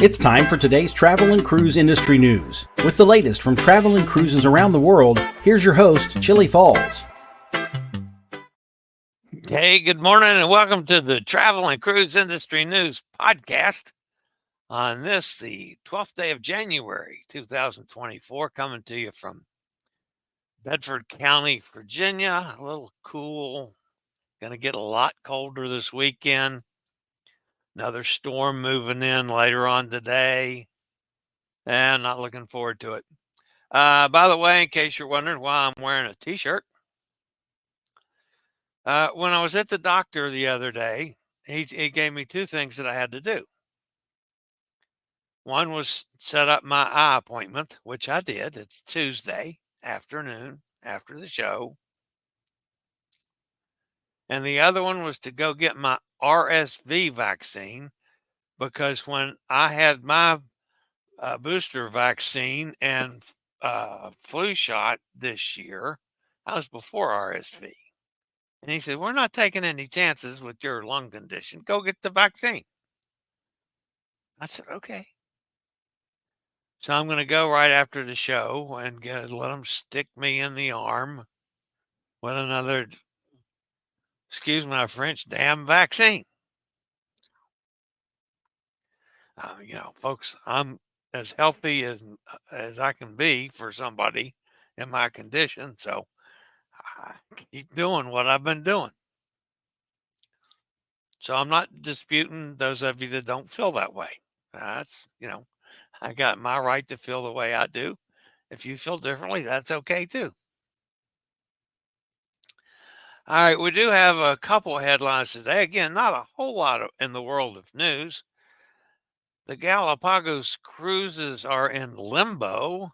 It's time for today's travel and cruise industry news. With the latest from travel and cruises around the world, here's your host, Chillie Falls. Hey, good morning and welcome to the Travel and Cruise Industry News podcast. On this, the 12th day of January, 2024, coming to you from Bedford County, Virginia. A little cool. Going to get a lot colder this weekend. Another storm moving in later on today. And not looking forward to it. By the way, in case you're wondering why I'm wearing a t-shirt, when I was at the doctor the other day, he gave me two things that I had to do. One was set up my eye appointment, which I did. It's Tuesday afternoon after the show. And the other one was to go get my RSV vaccine, because when I had my booster vaccine and flu shot this year, I was before RSV. And he said, "We're not taking any chances with your lung condition. Go get the vaccine." I said, "Okay." So I'm going to go right after the show and let them stick me in the arm with another, excuse my French, damn vaccine. Folks, I'm as healthy as I can be for somebody in my condition. So I keep doing what I've been doing. So I'm not disputing those of you that don't feel that way. That's, I got my right to feel the way I do. If you feel differently, that's okay too. All right, we do have a couple of headlines today. Again, not a whole lot in the world of news. The Galapagos Cruises are in limbo.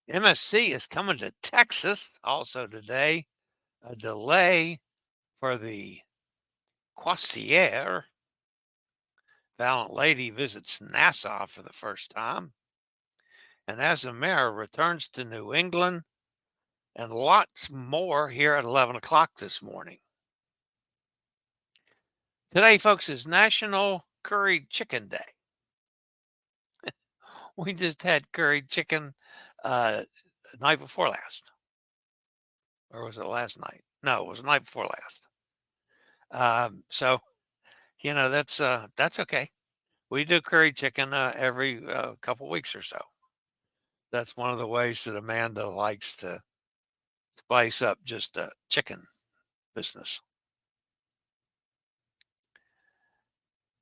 MSC is coming to Texas also today. A delay for the Crossieres. Valiant Lady visits Nassau for the first time. And Azamara returns to New England. And lots more here at 11 o'clock this morning. Today, folks, is National Curried Chicken Day. We just had curried chicken night before last. Or was it last night? No, it was the night before last. So, that's okay. We do curried chicken every couple weeks or so. That's one of the ways that Amanda likes to spice up just chicken business.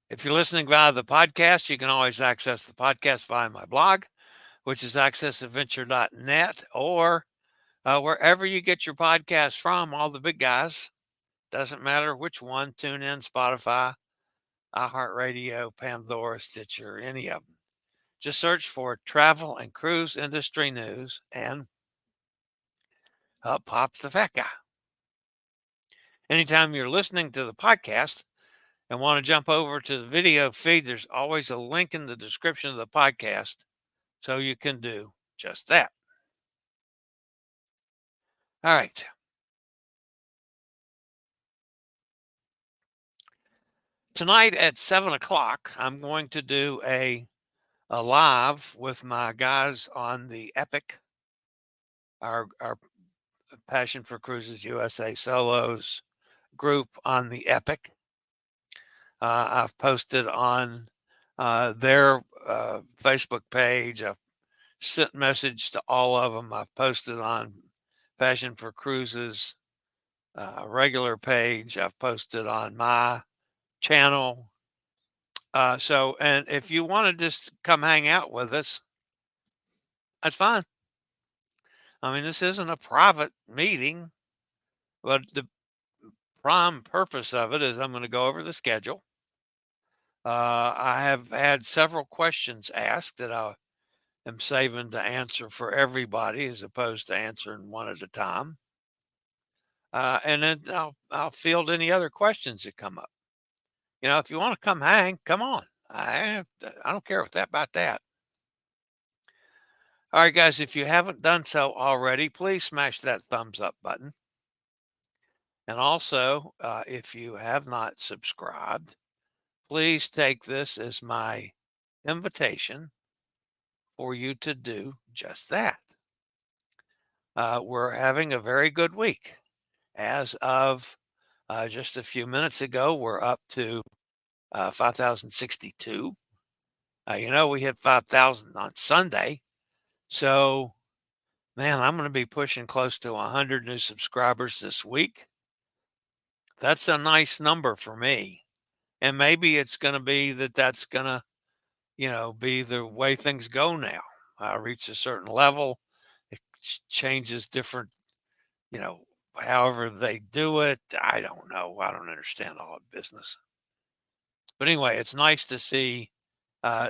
If you're listening via the podcast, you can always access the podcast via my blog, which is accessadventure.net, or wherever you get your podcast from, all the big guys. Doesn't matter which one, TuneIn, Spotify, iHeartRadio, Pandora, Stitcher, any of them. Just search for Travel and Cruise Industry News and up pops the fat guy. Anytime you're listening to the podcast and want to jump over to the video feed, there's always a link in the description of the podcast so you can do just that. All right. Tonight at 7 o'clock, I'm going to do a live with my guys on the Epic, our Passion for Cruises USA Solos group on the Epic. I've posted on their Facebook page. I've sent message to all of them. I've posted on Passion for Cruises regular page. I've posted on my channel. And if you want to just come hang out with us, that's fine. I mean, this isn't a private meeting, but the prime purpose of it is I'm going to go over the schedule. I have had several questions asked that I am saving to answer for everybody as opposed to answering one at a time. And then I'll field any other questions that come up. If you want to come hang, come on. I don't care about that. All right, guys, if you haven't done so already, please smash that thumbs up button. And also, if you have not subscribed, please take this as my invitation for you to do just that. We're having a very good week. As of just a few minutes ago, we're up to 5,062. We hit 5,000 on Sunday. So, man, I'm going to be pushing close to 100 new subscribers this week. That's a nice number for me. And maybe it's going to be that's going to, be the way things go now. Reach a certain level, it changes different, however they do it. I don't know. I don't understand all of business. But anyway, it's nice to see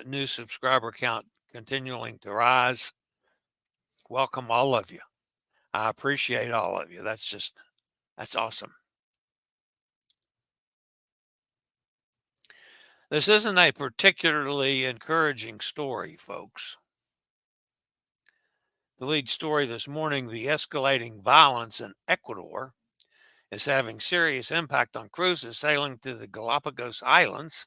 new subscriber count continuing to rise. Welcome, all of you. I appreciate all of you. That's awesome. This isn't a particularly encouraging story, folks. The lead story this morning, the escalating violence in Ecuador is having serious impact on cruises sailing to the Galapagos Islands.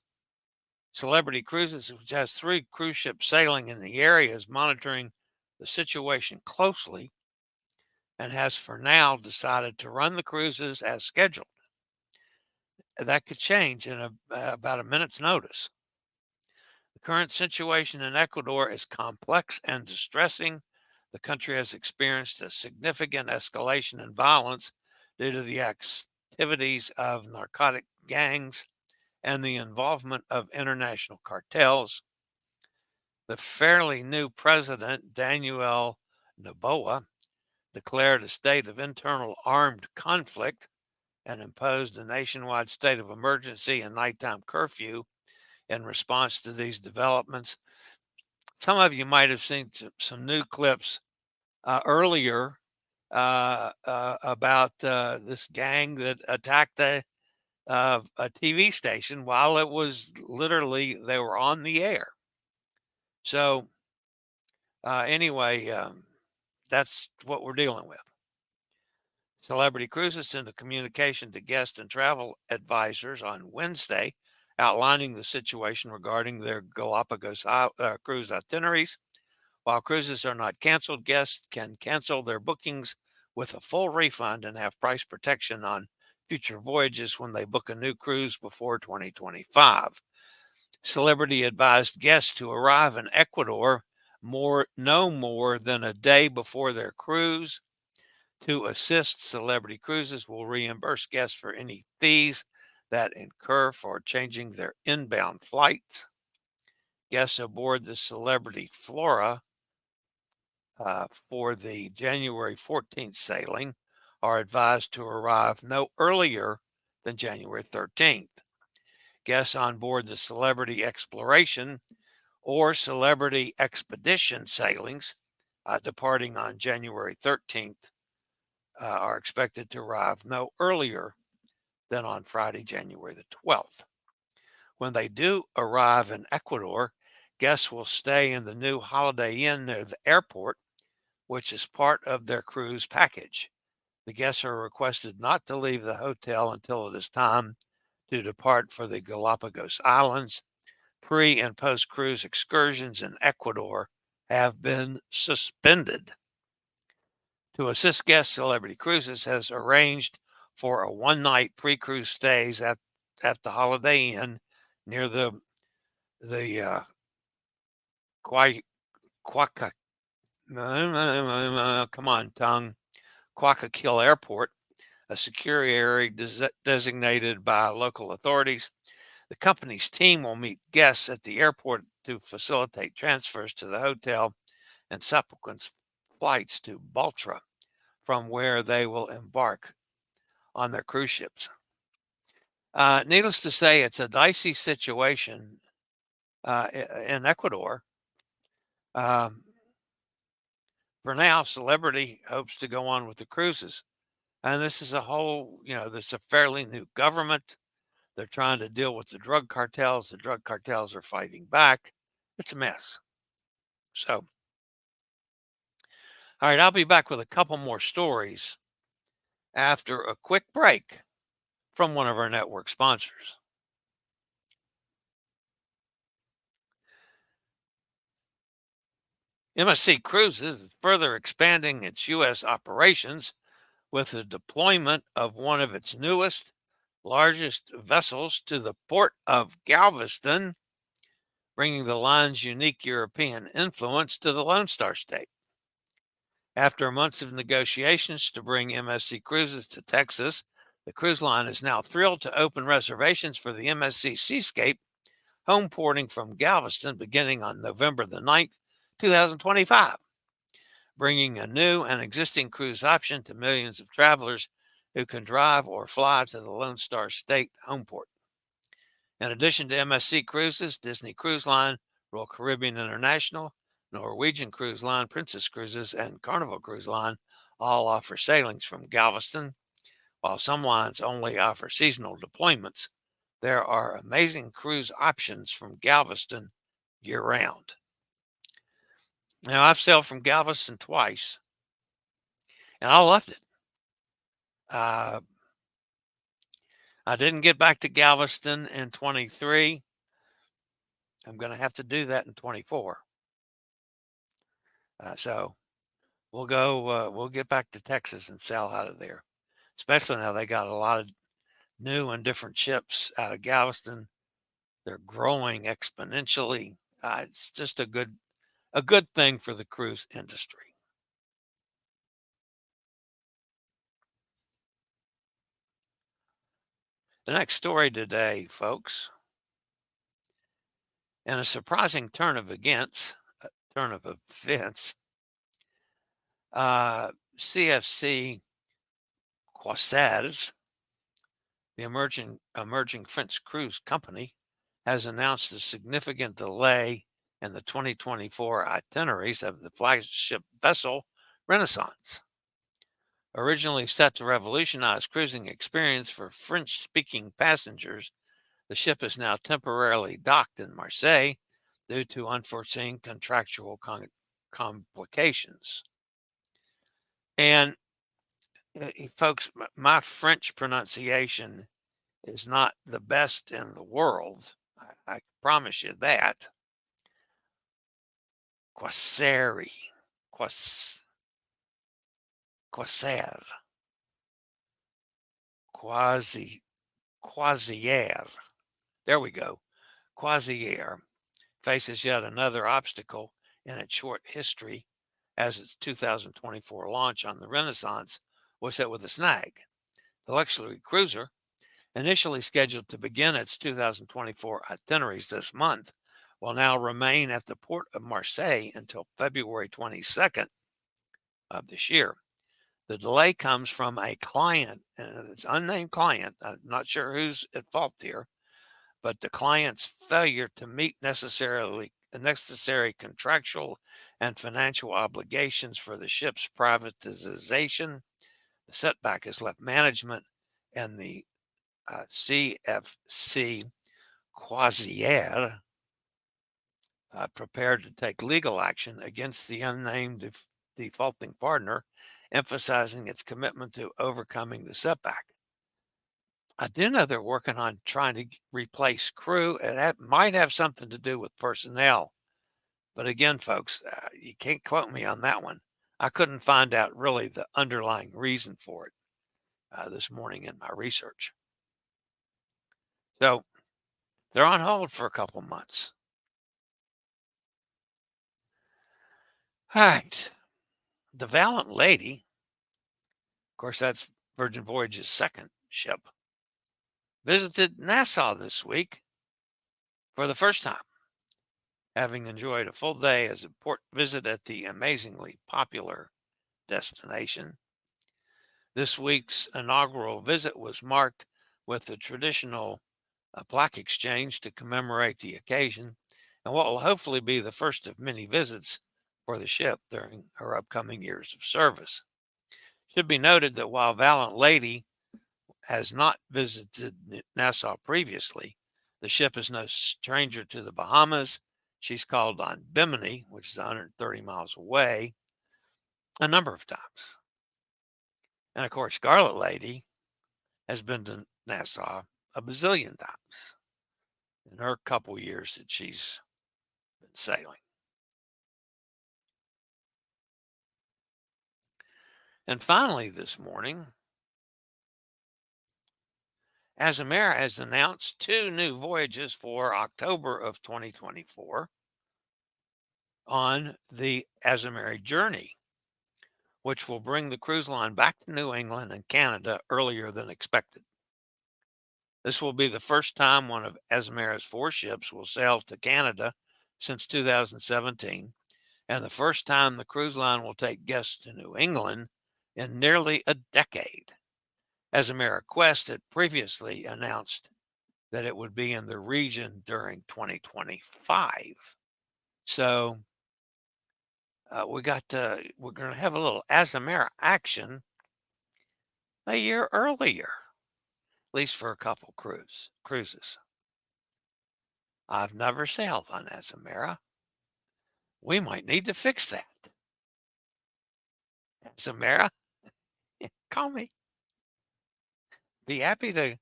Celebrity Cruises, which has 3 cruise ships sailing in the area, is monitoring the situation closely and has for now decided to run the cruises as scheduled. That could change in about a minute's notice. The current situation in Ecuador is complex and distressing. The country has experienced a significant escalation in violence due to the activities of narcotic gangs and the involvement of international cartels. The fairly new president, Daniel Noboa, declared a state of internal armed conflict and imposed a nationwide state of emergency and nighttime curfew in response to these developments. Some of you might have seen some new clips earlier about this gang that attacked a TV station while it was literally, they were on the air. So anyway, that's what we're dealing with. Celebrity Cruises sent a communication to guest and travel advisors on Wednesday outlining the situation regarding their Galapagos cruise itineraries. While cruises are not canceled, guests can cancel their bookings with a full refund and have price protection on future voyages when they book a new cruise before 2025. Celebrity advised guests to arrive in Ecuador no more than a day before their cruise. To assist, Celebrity Cruises will reimburse guests for any fees that incur for changing their inbound flights. Guests aboard the Celebrity Flora for the January 14th sailing are advised to arrive no earlier than January 13th. Guests on board the Celebrity Exploration or Celebrity Expedition sailings departing on January 13th are expected to arrive no earlier than on Friday, January the 12th. When they do arrive in Ecuador, guests will stay in the new Holiday Inn near the airport, which is part of their cruise package. The guests are requested not to leave the hotel until it is time to depart for the Galapagos Islands. Pre- and post-cruise excursions in Ecuador have been suspended. To assist guests, Celebrity Cruises has arranged for a one-night pre-cruise stays at the Holiday Inn near the Guayaquil Airport, a secure area designated by local authorities. The company's team will meet guests at the airport to facilitate transfers to the hotel and subsequent flights to Baltra, from where they will embark on their cruise ships. Needless to say, it's a dicey situation in Ecuador. For now, Celebrity hopes to go on with the cruises. And this is there's a fairly new government. They're trying to deal with the drug cartels. The drug cartels are fighting back. It's a mess. So, all right, I'll be back with a couple more stories after a quick break from one of our network sponsors. MSC Cruises is further expanding its U.S. operations with the deployment of one of its newest, largest vessels to the port of Galveston, bringing the line's unique European influence to the Lone Star State. After months of negotiations to bring MSC Cruises to Texas, the cruise line is now thrilled to open reservations for the MSC Seascape, home porting from Galveston beginning on November the 9th, 2025, bringing a new and existing cruise option to millions of travelers who can drive or fly to the Lone Star State home port. In addition to MSC Cruises, Disney Cruise Line, Royal Caribbean International, Norwegian Cruise Line, Princess Cruises, and Carnival Cruise Line all offer sailings from Galveston. While some lines only offer seasonal deployments, there are amazing cruise options from Galveston year-round. Now, I've sailed from Galveston twice, and I loved it. I didn't get back to Galveston in 23. I'm going to have to do that in 24. So we'll get back to Texas and sail out of there, especially now they got a lot of new and different ships out of Galveston. They're growing exponentially. It's just a good thing for the cruise industry. The next story today, folks, in a surprising turn of events, CFC Crossieres, the emerging French cruise company, has announced a significant delay in the 2024 itineraries of the flagship vessel Renaissance. Originally set to revolutionize cruising experience for French-speaking passengers, the ship is now temporarily docked in Marseille due to unforeseen contractual complications. And folks, my French pronunciation is not the best in the world. I promise you that. Croissere. Croisiere. There we go. Croisiere faces yet another obstacle in its short history, as its 2024 launch on the Renaissance was hit with a snag. The luxury cruiser, initially scheduled to begin its 2024 itineraries this month, will now remain at the port of Marseille until February 22nd of this year. The delay comes from a client, and it's an unnamed client. I'm not sure who's at fault here, but the client's failure to meet necessary contractual and financial obligations for the ship's privatization. The setback has left management and the CFC Croisiere prepared to take legal action against the unnamed defaulting partner, emphasizing its commitment to overcoming the setback. I do know they're working on trying to replace crew, and that might have something to do with personnel. But again, folks, you can't quote me on that one. I couldn't find out really the underlying reason for it this morning in my research. So they're on hold for a couple months. All right. The Valiant Lady, of course, that's Virgin Voyage's second ship, visited Nassau this week for the first time, having enjoyed a full day as a port visit at the amazingly popular destination. This week's inaugural visit was marked with the traditional plaque exchange to commemorate the occasion, and what will hopefully be the first of many visits for the ship during her upcoming years of service. It should be noted that while Valiant Lady has not visited Nassau previously, the ship is no stranger to the Bahamas. She's called on Bimini, which is 130 miles away, a number of times. And of course, Scarlet Lady has been to Nassau a bazillion times in her couple years that she's been sailing. And finally, this morning, Azamara has announced 2 new voyages for October of 2024 on the Azamara Journey, which will bring the cruise line back to New England and Canada earlier than expected. This will be the first time one of Azamara's 4 ships will sail to Canada since 2017, and the first time the cruise line will take guests to New England in nearly a decade. Azamara Quest had previously announced that it would be in the region during 2025. So we're going to have a little Azamara action a year earlier, at least for a couple cruises. I've never sailed on Azamara. We might need to fix that. Azamara, call me. Be happy to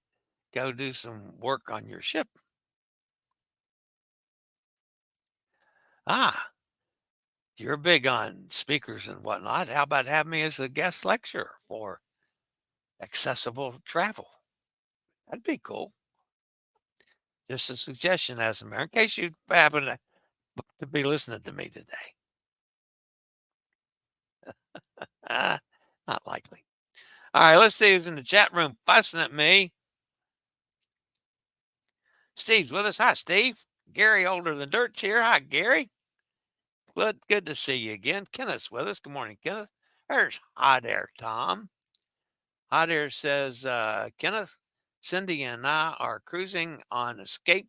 go do some work on your ship. Ah, you're big on speakers and whatnot. How about having me as a guest lecturer for accessible travel? That'd be cool. Just a suggestion, Azamara, in case you happen to be listening to me today. Not likely. All right, let's see who's in the chat room fussing at me. Steve's with us. Hi, Steve. Gary, older than dirt's here. Hi, Gary. Good to see you again. Kenneth's with us. Good morning, Kenneth. There's Hot Air Tom. Hot Air says, Kenneth, Cindy and I are cruising on Escape,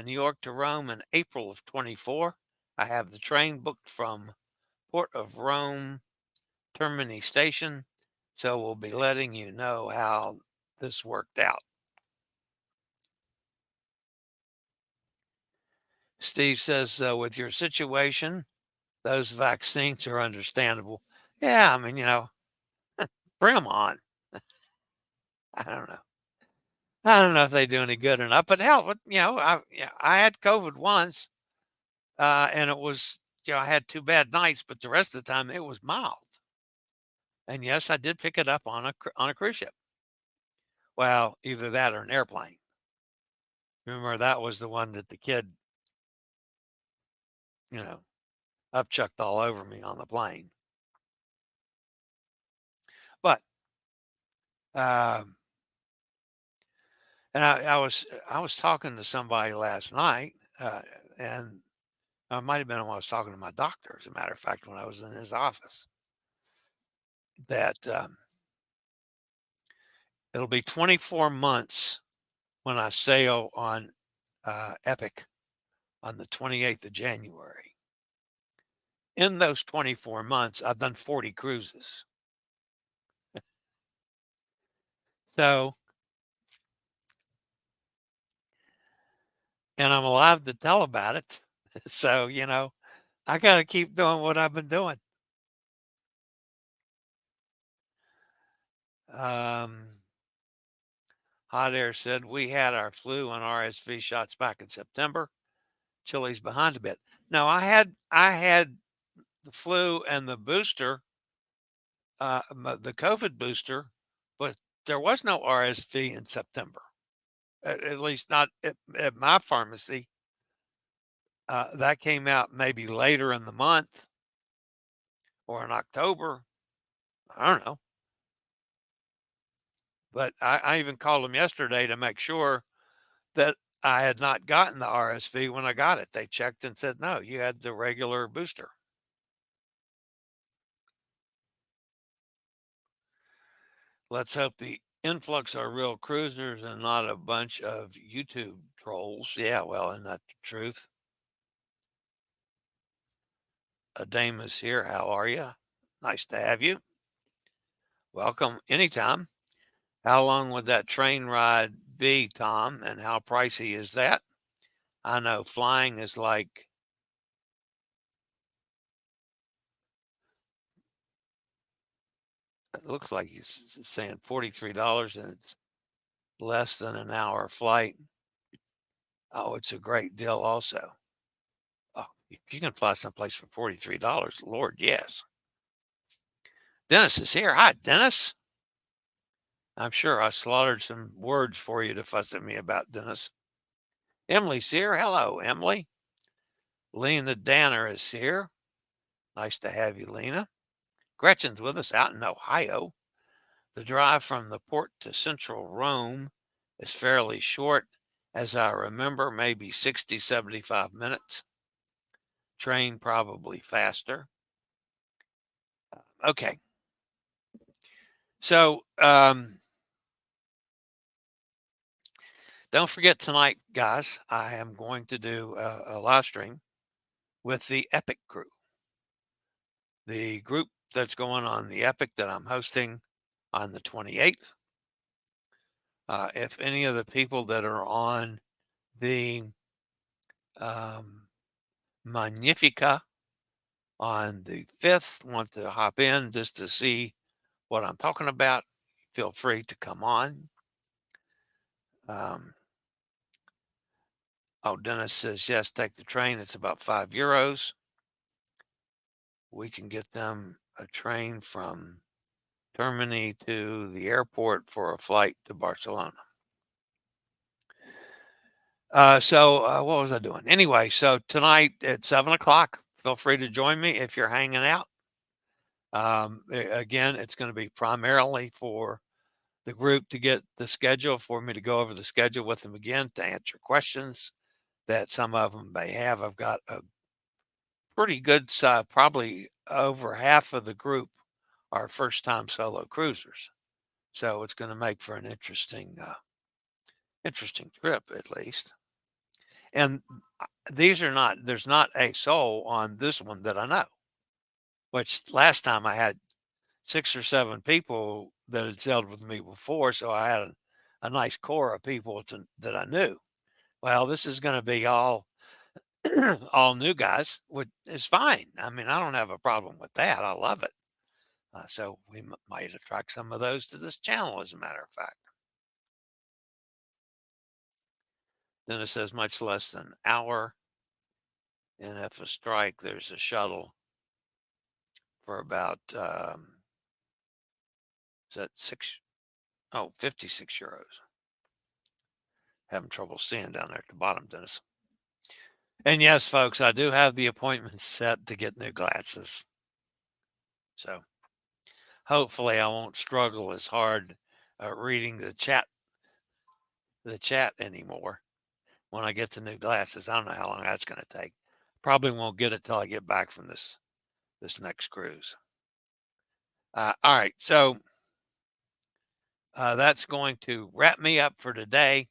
New York to Rome in April of 24. I have the train booked from Port of Rome, Termini Station, so we'll be letting you know how this worked out. Steve says, with your situation, those vaccines are understandable. Yeah, I mean, bring them on. I don't know. I don't know if they do any good or not, but hell, I had COVID once, and it was, I had 2 bad nights, but the rest of the time it was mild. And yes, I did pick it up on a cruise ship. Well, either that or an airplane. Remember, that was the one that the kid, upchucked all over me on the plane. But, and I was talking to somebody last night, and it might have been when I was talking to my doctor, as a matter of fact, when I was in his office, that it'll be 24 months when I sail on Epic on the 28th of January. In those 24 months, I've done 40 cruises. So, and I'm alive to tell about it. So, I got to keep doing what I've been doing. Hot Air said, we had our flu and RSV shots back in September. Chillie's behind a bit. No, I had the flu and the booster, the COVID booster, but there was no RSV in September, at least not at my pharmacy. That came out maybe later in the month or in October. I don't know. But I even called them yesterday to make sure that I had not gotten the RSV when I got it. They checked and said, no, you had the regular booster. Let's hope the influx are real cruisers and not a bunch of YouTube trolls. Yeah, well, isn't that the truth? Adamus here. How are you? Nice to have you. Welcome anytime. How long would that train ride be, Tom? And how pricey is that? I know flying is like it looks like he's saying $43 and it's less than an hour flight. Oh, it's a great deal also. Oh, if you can fly someplace for $43, Lord, yes. Dennis is here. Hi, Dennis. I'm sure I slaughtered some words for you to fuss at me about, Dennis. Emily's here. Hello, Emily. Lena Danner is here. Nice to have you, Lena. Gretchen's with us out in Ohio. The drive from the port to central Rome is fairly short, as I remember, maybe 60, 75 minutes. Train probably faster. Okay. So, don't forget tonight, guys, I am going to do a live stream with the Epic crew. The group that's going on the Epic that I'm hosting on the 28th. If any of the people that are on the Magnifica on the 5th want to hop in just to see what I'm talking about, feel free to come on. Oh, Dennis says, yes, take the train. It's about €5. We can get them a train from Termini to the airport for a flight to Barcelona. What was I doing? Anyway, so tonight at 7 o'clock, feel free to join me if you're hanging out. Again, it's going to be primarily for the group to get the schedule, for me to go over the schedule with them again, to answer questions that some of them may have. I've got a pretty good size, probably over half of the group are first-time solo cruisers. So it's going to make for an interesting trip, at least. And there's not a soul on this one that I know, which last time I had 6 or 7 people that had sailed with me before. So I had a nice core of people that I knew. Well, this is going to be all new guys, which is fine. I mean, I don't have a problem with that. I love it. So we might attract some of those to this channel, as a matter of fact. Then it says much less than an hour. And if a strike, there's a shuttle for about, is that 56 euros. Having trouble seeing down there at the bottom, Dennis. And yes, folks, I do have the appointment set to get new glasses. So hopefully I won't struggle as hard reading the chat anymore when I get the new glasses. I don't know how long that's going to take. Probably won't get it till I get back from this next cruise. All right, so that's going to wrap me up for today.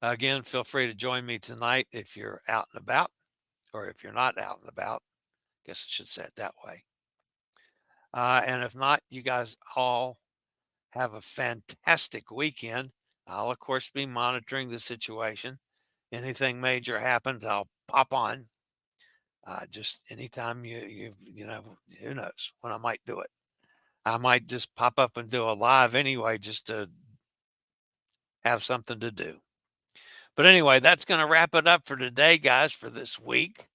Again, feel free to join me tonight if you're out and about, or if you're not out and about. I guess I should say it that way. And if not, you guys all have a fantastic weekend. I'll, of course, be monitoring the situation. Anything major happens, I'll pop on. Just anytime you know, who knows when I might do it. I might just pop up and do a live anyway, just to have something to do. But anyway, that's going to wrap it up for today, guys, for this week.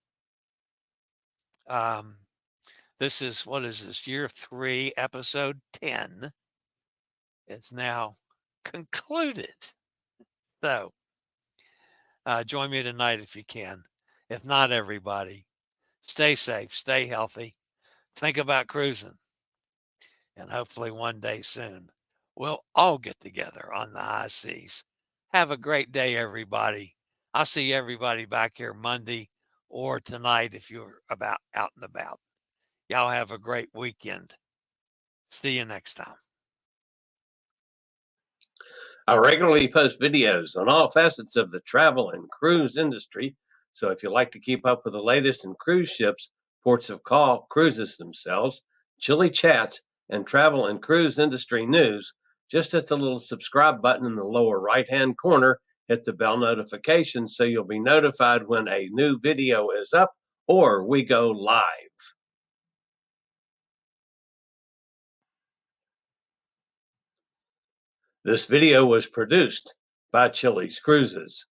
This is, what is this, year 3, episode 10. It's now concluded. So join me tonight if you can. If not, everybody, stay safe, stay healthy, think about cruising. And hopefully one day soon, we'll all get together on the high seas. Have a great day, everybody. I'll see everybody back here Monday or tonight if you're out and about. Y'all have a great weekend. See you next time. I regularly post videos on all facets of the travel and cruise industry. So if you like to keep up with the latest in cruise ships, ports of call, cruises themselves, chilly chats, and travel and cruise industry news, just hit the little subscribe button in the lower right-hand corner, hit the bell notification so you'll be notified when a new video is up or we go live. This video was produced by Chillie's Cruises.